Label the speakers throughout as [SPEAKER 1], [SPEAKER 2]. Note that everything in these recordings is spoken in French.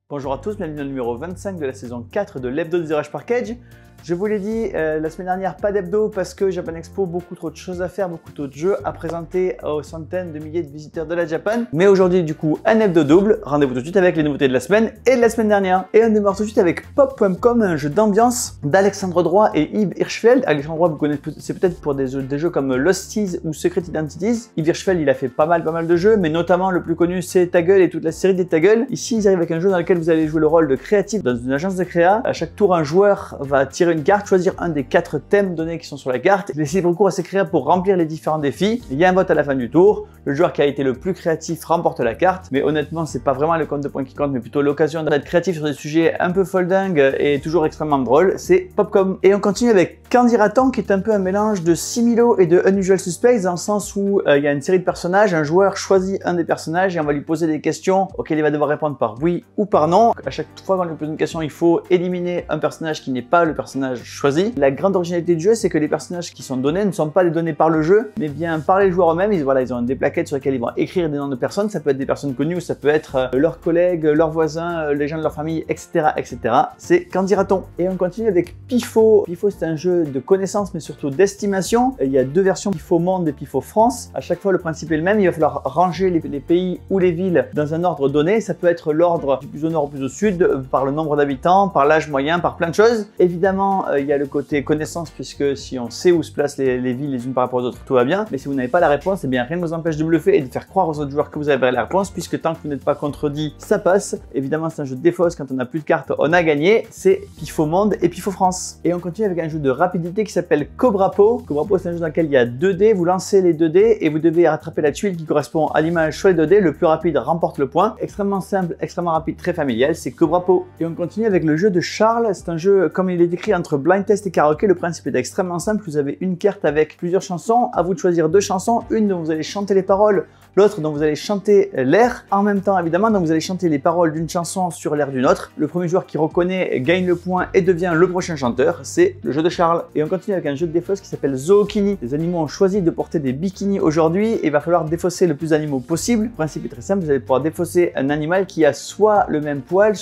[SPEAKER 1] Bonjour à tous, bienvenue au numéro 25 de la saison 4 de l'hebdo des Garage Package. Je vous l'ai dit la semaine dernière, pas d'hebdo parce que Japan Expo, beaucoup trop de choses à faire, beaucoup trop de jeux à présenter aux centaines de milliers de visiteurs de la Japan. Mais aujourd'hui, du coup, un hebdo double. Rendez-vous tout de suite avec les nouveautés de la semaine et de la semaine dernière. Et on démarre tout de suite avec Pop.com, un jeu d'ambiance d'Alexandre Droit et Yves Hirschfeld. Alexandre Droit, vous connaissez, c'est peut-être pour des jeux comme Losties ou Secret Identities. Yves Hirschfeld, il a fait pas mal de jeux, mais notamment le plus connu, c'est Ta Gueule et toute la série des Ta Gueule. Ici, ils arrivent avec un jeu dans lequel vous allez jouer le rôle de créatif dans une agence de créa. À chaque tour, un joueur va tirer une carte, choisir un des 4 thèmes donnés qui sont sur la carte, laisser recours à ses créas pour remplir les différents défis. Il y a un vote à la fin du tour. Le joueur qui a été le plus créatif remporte la carte, mais honnêtement, c'est pas vraiment le compte de points qui compte, mais plutôt l'occasion d'être créatif sur des sujets un peu folding et toujours extrêmement drôles. C'est Popcom. Et on continue avec Candidaton, qui est un peu un mélange de Similo et de Unusual Suspects, dans le sens où il y a une série de personnages, un joueur choisit un des personnages et on va lui poser des questions auxquelles il va devoir répondre par oui ou par non. À chaque fois qu'on lui pose une question, il faut éliminer un personnage qui n'est pas le personnage choisi. La grande originalité du jeu, c'est que les personnages qui sont donnés ne sont pas les donnés par le jeu, mais bien par les joueurs eux-mêmes. Ils ont des plaquettes sur lesquelles ils vont écrire des noms de personnes. Ça peut être des personnes connues ou ça peut être leurs collègues, leurs voisins, les gens de leur famille, etc. etc. C'est Candidaton. Et on continue avec Pifo. Pifo, c'est un jeu de connaissance, mais surtout d'estimation. Il y a deux versions, Pifo Monde et Pifo France. À chaque fois, le principe est le même. Il va falloir ranger les pays ou les villes dans un ordre donné. Ça peut être l'ordre du plus au nord au plus au sud, par le nombre d'habitants, par l'âge moyen, par plein de choses. Évidemment, il y a le côté connaissance, puisque si on sait où se placent les villes les unes par rapport aux autres, tout va bien. Mais si vous n'avez pas la réponse, eh bien rien ne vous empêche de bluffer et de faire croire aux autres joueurs que vous avez la réponse, puisque tant que vous n'êtes pas contredit, ça passe. Évidemment, c'est un jeu de défausse. Quand on n'a plus de cartes, on a gagné. C'est Pifo Monde et Pifo France. Et on continue avec un jeu de rapidité qui s'appelle Cobrapo. Cobrapo, c'est un jeu dans lequel il y a 2 dés. Vous lancez les 2 dés et vous devez rattraper la tuile qui correspond à l'image sur les 2 dés. Le plus rapide remporte le point. Extrêmement simple, extrêmement rapide, très familial. C'est Cobrapo. Et on continue avec le jeu de Charles. C'est un jeu, comme il est décrit, entre blind test et karaoké. Le principe est extrêmement simple. Vous avez une carte avec plusieurs chansons. À vous de choisir 2 chansons. Une dont vous allez chanter les paroles, l'autre dont vous allez chanter l'air. En même temps, évidemment, donc vous allez chanter les paroles d'une chanson sur l'air d'une autre. Le premier joueur qui reconnaît gagne le point et devient le prochain chanteur. C'est le jeu de Charles. Et on continue avec un jeu de défausse qui s'appelle Zookini. Les animaux ont choisi de porter des bikinis aujourd'hui et il va falloir défausser le plus d'animaux possible. Le principe est très simple. Vous allez pouvoir défausser un animal qui a soit le même poil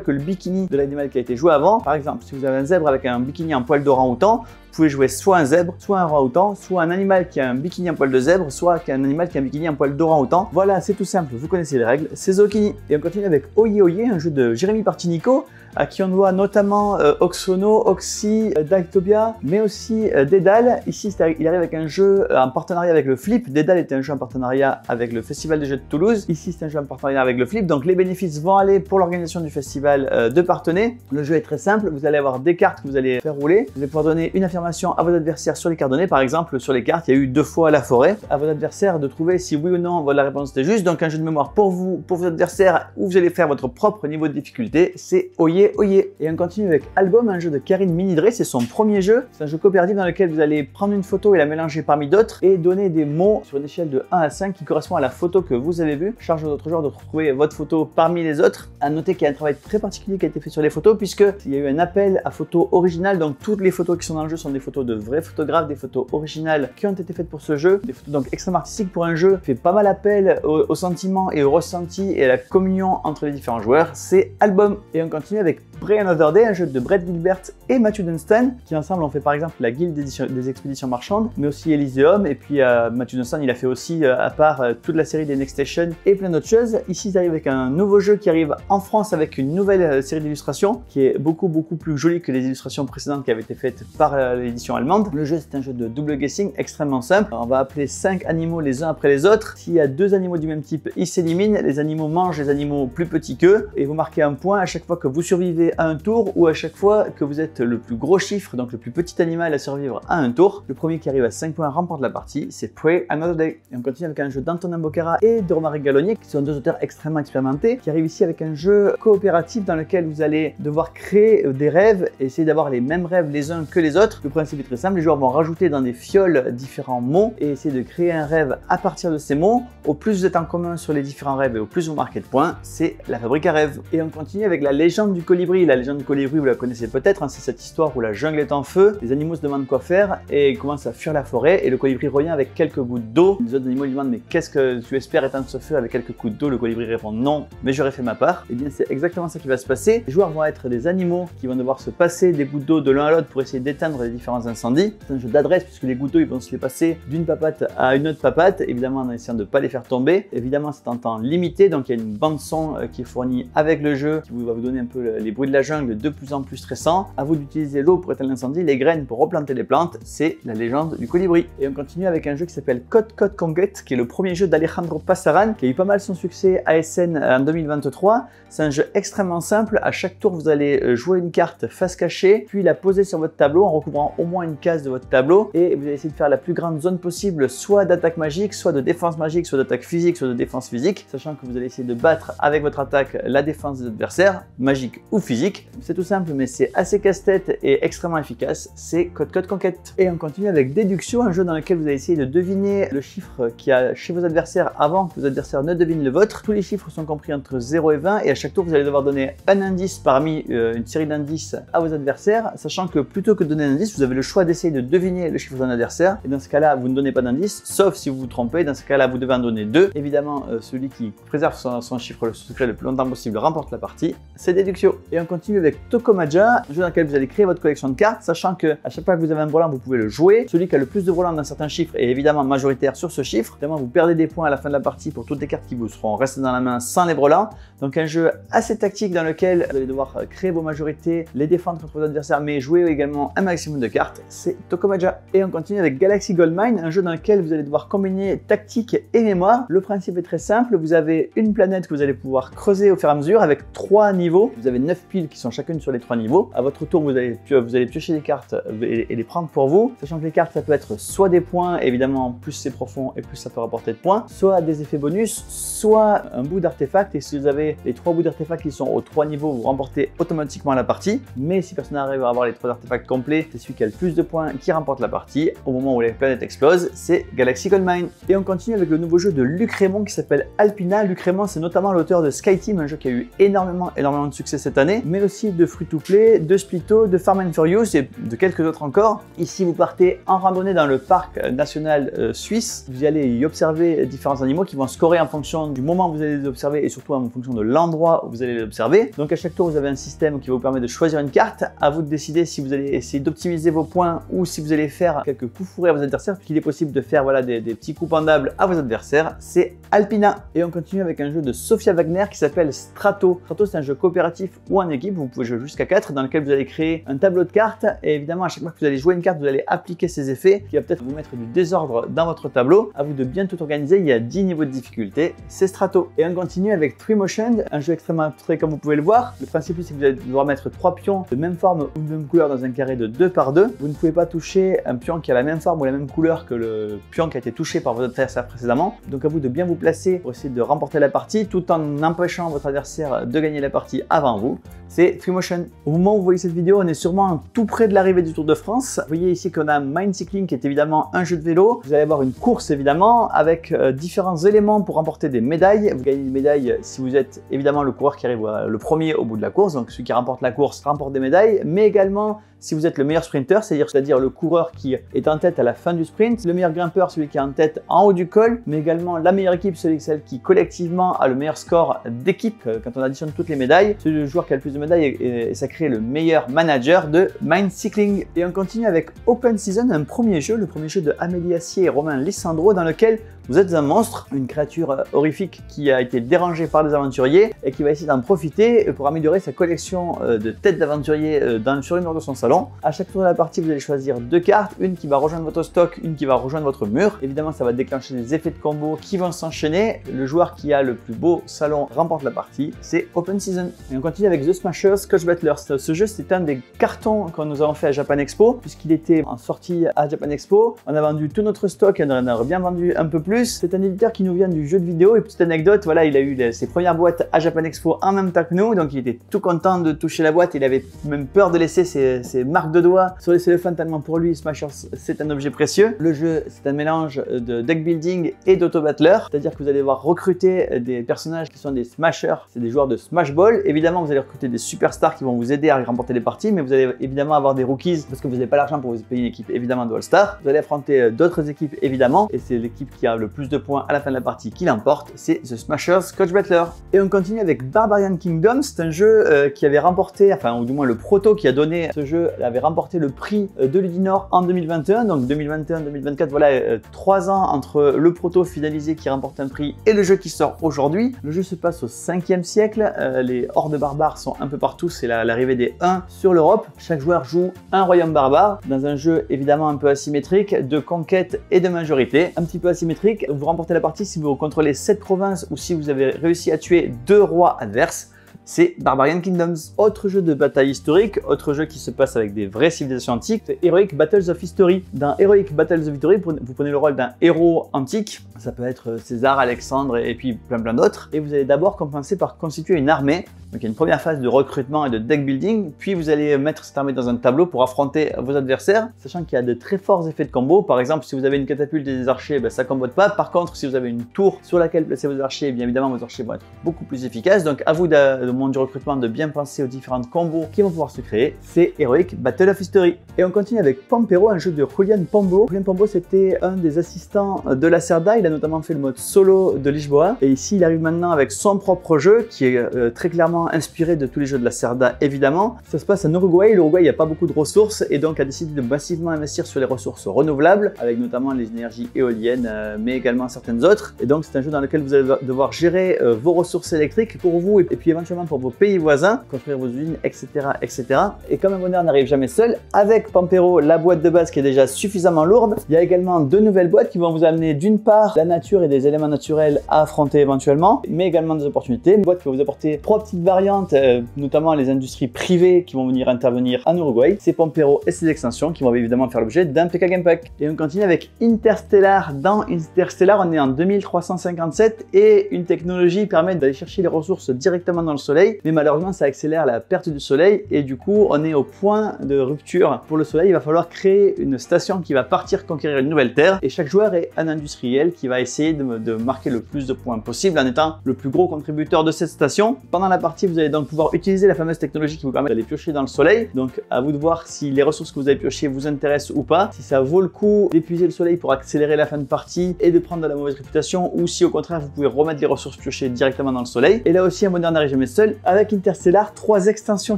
[SPEAKER 1] que le bikini de l'animal qui a été joué avant. Par exemple, si vous avez un zèbre avec un bikini en poil d'orang-outan, vous pouvez jouer soit un zèbre, soit un orang-outan, soit un animal qui a un bikini en poil de zèbre, soit un animal qui a un bikini en poil d'orang-outan. Voilà, c'est tout simple, vous connaissez les règles, c'est Zookini. Et on continue avec Oye Oye, un jeu de Jérémy Partinico, à qui on doit notamment Oxono, Oxy, Dactobia, mais aussi Dédale. Ici, il arrive avec un jeu en partenariat avec le Flip. Dédale était un jeu en partenariat avec le Festival des Jeux de Toulouse. Ici, c'est un jeu en partenariat avec le Flip. Donc, les bénéfices vont aller pour l'organisation du festival de Parthenay. Le jeu est très simple. Vous allez avoir des cartes que vous allez faire rouler. Vous allez pouvoir donner une affirmation à vos adversaires sur les cartes données. Par exemple, sur les cartes, il y a eu 2 fois la forêt. À vos adversaires de trouver si oui ou non la réponse était juste. Donc, un jeu de mémoire pour vous, pour vos adversaires, où vous allez faire votre propre niveau de difficulté. C'est Oye Oye. Et on continue avec Album, un jeu de Karine Minidré, c'est son premier jeu. C'est un jeu coopératif dans lequel vous allez prendre une photo et la mélanger parmi d'autres et donner des mots sur une échelle de 1 à 5 qui correspond à la photo que vous avez vue. Charge aux autres joueurs de retrouver votre photo parmi les autres. À noter qu'il y a un travail très particulier qui a été fait sur les photos, puisqu'il y a eu un appel à photos originales. Donc toutes les photos qui sont dans le jeu sont des photos de vrais photographes, des photos originales qui ont été faites pour ce jeu. Des photos donc extrêmement artistiques pour un jeu qui fait pas mal appel au sentiment et au ressenti et à la communion entre les différents joueurs. C'est Album. Et on continue avec Pray Another Day, un jeu de Brett Gilbert et Matthew Dunstan, qui ensemble ont fait par exemple la Guilde des Expéditions Marchandes, mais aussi Elysium, et puis Matthew Dunstan il a fait aussi à part toute la série des Next Station et plein d'autres choses. Ici ils arrivent avec un nouveau jeu qui arrive en France avec une nouvelle série d'illustrations qui est beaucoup plus jolie que les illustrations précédentes qui avaient été faites par l'édition allemande. Le jeu c'est un jeu de double guessing extrêmement simple. On va appeler 5 animaux les uns après les autres. S'il y a 2 animaux du même type, ils s'éliminent. Les animaux mangent les animaux plus petits qu'eux et vous marquez un point à chaque fois que vous survivez à un tour ou à chaque fois que vous êtes le plus gros chiffre, donc le plus petit animal à survivre à un tour. Le premier qui arrive à 5 points remporte la partie, c'est Pray Another Day. Et on continue avec un jeu d'Antonin Bocara et de Romaric Gallonier, qui sont 2 auteurs extrêmement expérimentés, qui arrivent ici avec un jeu coopératif dans lequel vous allez devoir créer des rêves et essayer d'avoir les mêmes rêves les uns que les autres. Le principe est très simple, les joueurs vont rajouter dans des fioles différents mots et essayer de créer un rêve à partir de ces mots. Au plus vous êtes en commun sur les différents rêves et au plus vous marquez de points, c'est la fabrique à rêves. Et on continue avec La Légende du Colibri, Colibri, la légende du Colibri, vous la connaissez peut-être, hein, c'est cette histoire où la jungle est en feu, les animaux se demandent quoi faire et commencent à fuir la forêt et le Colibri revient avec quelques gouttes d'eau. Les autres animaux lui demandent mais qu'est-ce que tu espères éteindre ce feu avec quelques gouttes d'eau? Le Colibri répond non, mais j'aurais fait ma part. Et bien c'est exactement ça qui va se passer. Les joueurs vont être des animaux qui vont devoir se passer des gouttes d'eau de l'un à l'autre pour essayer d'éteindre les différents incendies. C'est un jeu d'adresse puisque les gouttes d'eau ils vont se les passer d'une papate à une autre papate, évidemment en essayant de ne pas les faire tomber. Évidemment c'est en temps limité, donc il y a une bande son qui est fournie avec le jeu qui va vous donner un peu les bruits de la jungle de plus en plus stressants. À vous d'utiliser l'eau pour éteindre l'incendie, les graines pour replanter les plantes, c'est la légende du Colibri. Et on continue avec un jeu qui s'appelle Code Conquête, qui est le premier jeu d'Alejandro Pasaran, qui a eu pas mal son succès à SN en 2023. C'est un jeu extrêmement simple, à chaque tour vous allez jouer une carte face cachée, puis la poser sur votre tableau en recouvrant au moins une case de votre tableau, et vous allez essayer de faire la plus grande zone possible, soit d'attaque magique, soit de défense magique, soit d'attaque physique, soit de défense physique, sachant que vous allez essayer de battre avec votre attaque la défense des adversaires, magique ou physique. C'est tout simple mais c'est assez casse-tête et extrêmement efficace, c'est Code Conquête. Et on continue avec Déduction, un jeu dans lequel vous allez essayer de deviner le chiffre qu'il y a chez vos adversaires avant que vos adversaires ne devinent le vôtre. Tous les chiffres sont compris entre 0 et 20 et à chaque tour vous allez devoir donner un indice parmi une série d'indices à vos adversaires, sachant que plutôt que de donner un indice, vous avez le choix d'essayer de deviner le chiffre d'un adversaire, et dans ce cas là vous ne donnez pas d'indice, sauf si vous vous trompez. Dans ce cas là vous devez en donner deux. Évidemment celui qui préserve son chiffre secret le plus longtemps possible remporte la partie, c'est Déduction. Et on continue avec Tokomaja, un jeu dans lequel vous allez créer votre collection de cartes, sachant que à chaque fois que vous avez un volant vous pouvez le jouer. Celui qui a le plus de volants d'un certain chiffre est évidemment majoritaire sur ce chiffre. Évidemment vous perdez des points à la fin de la partie pour toutes les cartes qui vous seront restées dans la main sans les brelans. Donc un jeu assez tactique dans lequel vous allez devoir créer vos majorités, les défendre contre vos adversaires, mais jouer également un maximum de cartes, c'est Tokomaja. Et on continue avec Galaxy Goldmine, un jeu dans lequel vous allez devoir combiner tactique et mémoire. Le principe est très simple, vous avez une planète que vous allez pouvoir creuser au fur et à mesure avec 3 niveaux. Vous avez 9 piles qui sont chacune sur les 3 niveaux. À votre tour, vous allez piocher des cartes et les prendre pour vous, sachant que les cartes ça peut être soit des points, évidemment plus c'est profond et plus ça peut rapporter de points, soit des effets bonus, soit un bout d'artefact, et si vous avez les 3 bouts d'artefacts qui sont aux 3 niveaux, vous remportez automatiquement la partie. Mais si personne n'arrive à avoir les 3 artefacts complets, c'est celui qui a le plus de points qui remporte la partie. Au moment où les planètes explosent, c'est Galaxy Goldmine. Et on continue avec le nouveau jeu de Luc Raymond qui s'appelle Alpina. Luc Raymond c'est notamment l'auteur de Skyteam, un jeu qui a eu énormément de succès cette année, mais aussi de Free to Play, de Splitto, de Farm and Furious et de quelques autres encore. Ici vous partez en randonnée dans le parc national suisse, vous allez y observer différents animaux qui vont scorer en fonction du moment où vous allez les observer et surtout en fonction de l'endroit où vous allez les observer. Donc à chaque tour vous avez un système qui vous permet de choisir une carte, à vous de décider si vous allez essayer d'optimiser vos points ou si vous allez faire quelques coups fourrés à vos adversaires, puisqu'il est possible de faire voilà, des petits coups pendables à vos adversaires, c'est Alpina. Et on continue avec un jeu de Sophia Wagner qui s'appelle Strato. Strato c'est un jeu coopératif ou en équipe, vous pouvez jouer jusqu'à 4, dans lequel vous allez créer un tableau de cartes et évidemment à chaque fois que vous allez jouer une carte vous allez appliquer ses effets qui va peut-être vous mettre du désordre dans votre tableau. À vous de bien tout organiser, il y a 10 niveaux de difficulté, c'est Strato. Et on continue avec Three Motion, un jeu extrêmement abstrait comme vous pouvez le voir. Le principe c'est que vous allez devoir mettre 3 pions de même forme ou de même couleur dans un carré de 2 par 2. Vous ne pouvez pas toucher un pion qui a la même forme ou la même couleur que le pion qui a été touché par votre adversaire précédemment. Donc à vous de bien vous placer pour essayer de remporter la partie tout en empêchant votre adversaire de gagner la partie avant vous. C'est Three Motion. Au moment où vous voyez cette vidéo, on est sûrement tout près de l'arrivée du Tour de France. Vous voyez ici qu'on a Mind Cycling qui est évidemment un jeu de vélo. Vous allez avoir une course évidemment avec différents éléments pour remporter des médailles. Vous gagnez des médailles si vous êtes évidemment le coureur qui arrive le premier au bout de la course. Donc celui qui remporte la course remporte des médailles, mais également si vous êtes le meilleur sprinter, c'est-à-dire le coureur qui est en tête à la fin du sprint, le meilleur grimpeur, celui qui est en tête en haut du col, mais également la meilleure équipe, celle qui collectivement a le meilleur score d'équipe quand on additionne toutes les médailles, c'est le joueur qui a le plus de médailles et ça crée le meilleur manager de Mind Cycling. Et on continue avec Open Season, le premier jeu de Amélie Assier et Romain Lissandro dans lequel vous êtes un monstre, une créature horrifique qui a été dérangée par des aventuriers et qui va essayer d'en profiter pour améliorer sa collection de têtes d'aventuriers sur le mur de son salon. À chaque tour de la partie, vous allez choisir 2 cartes, une qui va rejoindre votre stock, une qui va rejoindre votre mur. Évidemment, ça va déclencher des effets de combo qui vont s'enchaîner. Le joueur qui a le plus beau salon remporte la partie, c'est Open Season. Et on continue avec The Smashers Coach Battlers. Ce jeu, c'est un des cartons que nous avons fait à Japan Expo, puisqu'il était en sortie à Japan Expo. On a vendu tout notre stock et on en a bien vendu un peu plus. C'est un éditeur qui nous vient du jeu de vidéo et petite anecdote, voilà, il a eu ses premières boîtes à Japan Expo en même temps que nous, donc il était tout content de toucher la boîte, il avait même peur de laisser ses marques de doigts sur les cellophanes tellement pour lui Smashers c'est un objet précieux. Le jeu c'est un mélange de deck building et d'auto-battler, c'est-à-dire que vous allez devoir recruter des personnages qui sont des smashers, c'est des joueurs de Smash Ball. Évidemment vous allez recruter des superstars qui vont vous aider à remporter les parties, mais vous allez évidemment avoir des rookies parce que vous n'avez pas l'argent pour vous payer une équipe évidemment de All-Star. Vous allez affronter d'autres équipes évidemment, et c'est l'équipe qui a le plus de points à la fin de la partie qui l'emporte, c'est The Smashers Coach Battler. Et on continue avec Barbarian Kingdoms, c'est un jeu qui avait remporté, enfin ou du moins le proto qui a donné ce jeu avait remporté le prix de l'Udinor en 2021, donc 2021-2024, voilà 3 ans entre le proto finalisé qui remporte un prix et le jeu qui sort aujourd'hui. Le jeu se passe au 5e siècle, les hordes barbares sont un peu partout, c'est l'arrivée des Huns sur l'Europe. Chaque joueur joue un royaume barbare dans un jeu évidemment un peu asymétrique de conquête et de majorité. Un petit peu asymétrique, vous remportez la partie si vous contrôlez 7 provinces ou si vous avez réussi à tuer 2 rois adverses. C'est Barbarian Kingdoms. Autre jeu de bataille historique, autre jeu qui se passe avec des vraies civilisations antiques, c'est Heroic Battles of History. Dans Heroic Battles of History, vous prenez le rôle d'un héros antique, ça peut être César, Alexandre et puis plein d'autres, et vous allez d'abord commencer par constituer une armée. Donc il y a une première phase de recrutement et de deck building, puis vous allez mettre cette armée dans un tableau pour affronter vos adversaires, sachant qu'il y a de très forts effets de combo. Par exemple, si vous avez une catapulte et des archers, ben, ça ne combote pas. Par contre, si vous avez une tour sur laquelle placer vos archers, bien évidemment vos archers vont être beaucoup plus efficaces. Donc à vous, au monde du recrutement, de bien penser aux différentes combos qui vont pouvoir se créer. C'est Heroic Battle of History. Et on continue avec Pampero, un jeu de Julian Pombo. Julian Pombo, c'était un des assistants de Lacerda. Il a notamment fait le mode solo de Lisboa. Et ici, il arrive maintenant avec son propre jeu qui est très clairement inspiré de tous les jeux de Lacerda, évidemment. Ça se passe en Uruguay. L'Uruguay, il n'y a pas beaucoup de ressources et donc a décidé de massivement investir sur les ressources renouvelables, avec notamment les énergies éoliennes, mais également certaines autres. Et donc, c'est un jeu dans lequel vous allez devoir gérer vos ressources électriques pour vous et puis éventuellement pour vos pays voisins, construire vos usines, etc., etc. Et comme un bonheur n'arrive jamais seul, avec Pampero, la boîte de base qui est déjà suffisamment lourde, il y a également 2 nouvelles boîtes qui vont vous amener d'une part la nature et des éléments naturels à affronter éventuellement, mais également des opportunités. Une boîte qui va vous apporter 3 petites variantes, notamment les industries privées qui vont venir intervenir en Uruguay. C'est Pampero et ses extensions qui vont évidemment faire l'objet d'un PK Game Pack. Et on continue avec Interstellar. Dans Interstellar, on est en 2357 et une technologie permet d'aller chercher les ressources directement dans le soleil, mais malheureusement ça accélère la perte du soleil et du coup on est au point de rupture pour le soleil. Il va falloir créer une station qui va partir conquérir une nouvelle terre et chaque joueur est un industriel qui va essayer de marquer le plus de points possible en étant le plus gros contributeur de cette station. Pendant la partie, vous allez donc pouvoir utiliser la fameuse technologie qui vous permet d'aller piocher dans le soleil. Donc à vous de voir si les ressources que vous avez piochées vous intéressent ou pas, si ça vaut le coup d'épuiser le soleil pour accélérer la fin de partie et de prendre de la mauvaise réputation, ou si au contraire vous pouvez remettre les ressources piochées directement dans le soleil. Et là aussi un bonheur n'arrive jamais seul. Avec Interstellar, 3 extensions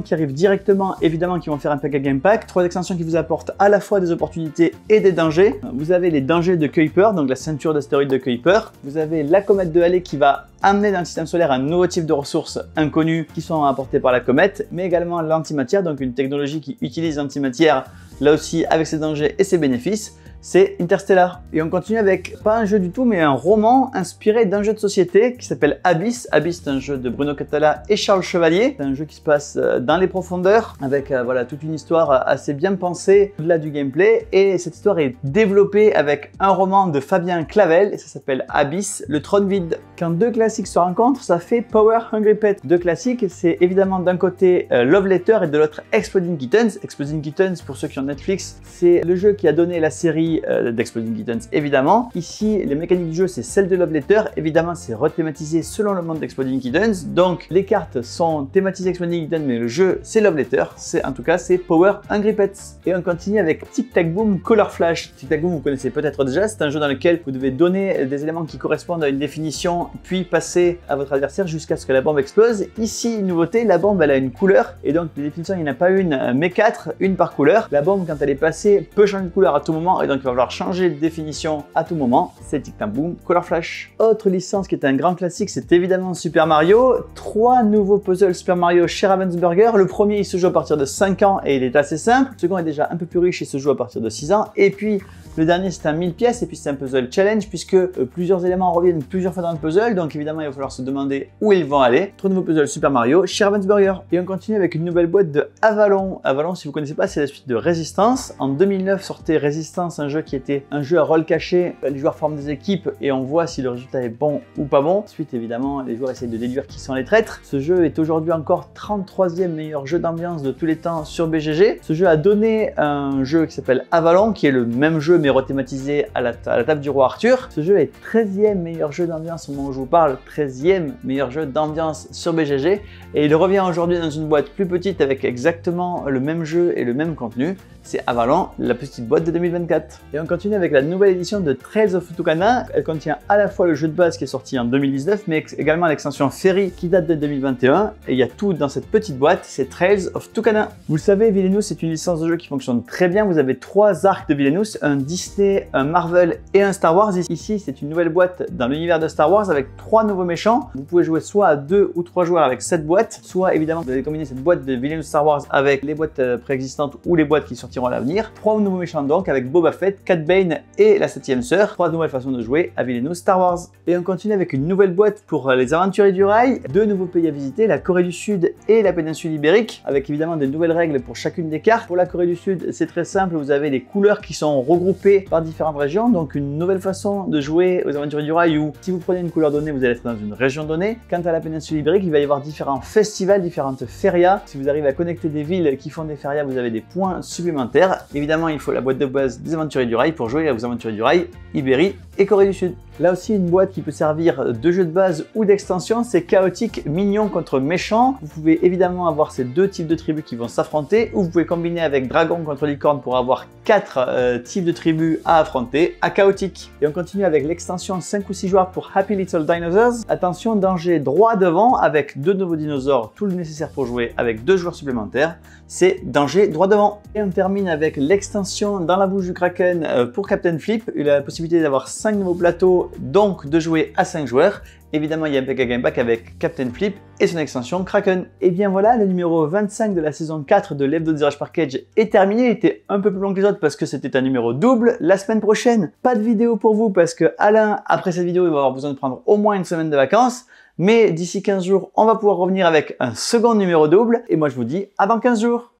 [SPEAKER 1] qui arrivent directement, évidemment qui vont faire un PK Game Pack, 3 extensions qui vous apportent à la fois des opportunités et des dangers. Vous avez les dangers de Kuiper, donc la ceinture d'astéroïdes de Kuiper. Vous avez la comète de Halley qui va amener dans le système solaire un nouveau type de ressources inconnues qui sont apportées par la comète, mais également l'antimatière, donc une technologie qui utilise l'antimatière, là aussi avec ses dangers et ses bénéfices. C'est Interstellar. Et on continue avec, pas un jeu du tout, mais un roman inspiré d'un jeu de société qui s'appelle Abyss. Abyss, c'est un jeu de Bruno Catala et Charles Chevalier. C'est un jeu qui se passe dans les profondeurs, avec voilà, toute une histoire assez bien pensée au-delà du gameplay. Et cette histoire est développée avec un roman de Fabien Clavel, et ça s'appelle Abyss, le trône vide. Quand 2 classiques se rencontrent, ça fait Power Hungry Pet. 2 classiques, c'est évidemment d'un côté Love Letter et de l'autre Exploding Kittens. Exploding Kittens, pour ceux qui ont Netflix, c'est le jeu qui a donné la série d'Exploding Kittens évidemment. Ici, les mécaniques du jeu, c'est celle de Love Letter. Évidemment, c'est rethématisé selon le monde d'Exploding Kittens. Donc, les cartes sont thématisées Exploding Kittens, mais le jeu, c'est Love Letter. En tout cas, c'est Power Hungry Pets. Et on continue avec Tic Tac Boom Color Flash. Tic Tac Boom, vous connaissez peut-être déjà. C'est un jeu dans lequel vous devez donner des éléments qui correspondent à une définition, puis passer à votre adversaire jusqu'à ce que la bombe explose. Ici, une nouveauté, la bombe, elle a une couleur. Et donc, les définitions, il n'y en a pas une, mais 4, une par couleur. La bombe, quand elle est passée, peut changer de couleur à tout moment. Et donc, il va falloir changer de définition à tout moment. C'est Tic Tac Boom Color Flash. Autre licence qui est un grand classique, c'est évidemment Super Mario. 3 nouveaux puzzles Super Mario chez Ravensburger. Le premier, il se joue à partir de 5 ans et il est assez simple. Le second est déjà un peu plus riche et se joue à partir de 6 ans. Et puis, le dernier, c'est un 1000 pièces et puis c'est un puzzle challenge puisque plusieurs éléments reviennent plusieurs fois dans le puzzle. Donc évidemment, il va falloir se demander où ils vont aller. 3 nouveaux puzzles Super Mario chez Ravensburger. Et on continue avec une nouvelle boîte de Avalon. Avalon, si vous ne connaissez pas, c'est la suite de Résistance. En 2009 sortait Résistance, un jeu qui était un jeu à rôle caché. Les joueurs forment des équipes et on voit si le résultat est bon ou pas bon. Ensuite, évidemment, les joueurs essayent de déduire qui sont les traîtres. Ce jeu est aujourd'hui encore 33e meilleur jeu d'ambiance de tous les temps sur BGG. Ce jeu a donné un jeu qui s'appelle Avalon, qui est le même jeu mais rethématisé à la table du roi Arthur. Ce jeu est 13e meilleur jeu d'ambiance au moment où je vous parle, 13e meilleur jeu d'ambiance sur BGG. Et il revient aujourd'hui dans une boîte plus petite avec exactement le même jeu et le même contenu. C'est Avalon, la petite boîte de 2024. Et on continue avec la nouvelle édition de Trails of Tucana. Elle contient à la fois le jeu de base qui est sorti en 2019, mais également l'extension Ferry qui date de 2021. Et il y a tout dans cette petite boîte, c'est Trails of Tucana. Vous le savez, Villainous, c'est une licence de jeu qui fonctionne très bien. Vous avez 3 arcs de Villainous, un Disney, un Marvel et un Star Wars. Ici, c'est une nouvelle boîte dans l'univers de Star Wars avec 3 nouveaux méchants. Vous pouvez jouer soit à 2 ou 3 joueurs avec cette boîte, soit évidemment vous allez combiner cette boîte de Villainous Star Wars avec les boîtes préexistantes ou les boîtes qui sortiront à l'avenir. 3 nouveaux méchants donc avec Boba Fett, Cat Bane et la 7e sœur. 3 nouvelles façons de jouer à Villainous Star Wars. Et on continue avec une nouvelle boîte pour les aventuriers du rail. 2 nouveaux pays à visiter, la Corée du Sud et la péninsule ibérique, avec évidemment des nouvelles règles pour chacune des cartes. Pour la Corée du Sud, c'est très simple, vous avez les couleurs qui sont regroupées par différentes régions, donc une nouvelle façon de jouer aux aventuriers du rail où si vous prenez une couleur donnée, vous allez être dans une région donnée. Quant à la péninsule ibérique, il va y avoir différents festivals, différentes férias. Si vous arrivez à connecter des villes qui font des férias, vous avez des points supplémentaires. Évidemment, il faut la boîte de base des aventuriers du rail pour jouer aux aventuriers du rail, Ibérie et Corée du Sud. Là aussi, une boîte qui peut servir de jeu de base ou d'extension, c'est chaotique, mignon contre méchant. Vous pouvez évidemment avoir ces 2 types de tribus qui vont s'affronter, ou vous pouvez combiner avec dragon contre licorne pour avoir 4 types de tribus à affronter à chaotique. Et on continue avec l'extension 5 ou 6 joueurs pour Happy Little Dinosaurs. Attention, danger droit devant avec 2 nouveaux dinosaures, tout le nécessaire pour jouer avec 2 joueurs supplémentaires. C'est danger droit devant. Et on termine avec l'extension dans la bouche du Kraken pour Captain Flip, la possibilité d'avoir 5 nouveaux plateaux, donc de jouer à 5 joueurs. Évidemment, il y a un PK Game Pack avec Captain Flip et son extension Kraken. Et bien voilà, le numéro 25 de la saison 4 de l'Hebdo Dirage par Cage est terminé. Il était un peu plus long que les autres parce que c'était un numéro double. La semaine prochaine, pas de vidéo pour vous parce que Alain, après cette vidéo, il va avoir besoin de prendre au moins une semaine de vacances. Mais d'ici 15 jours, on va pouvoir revenir avec un second numéro double. Et moi, je vous dis à dans 15 jours.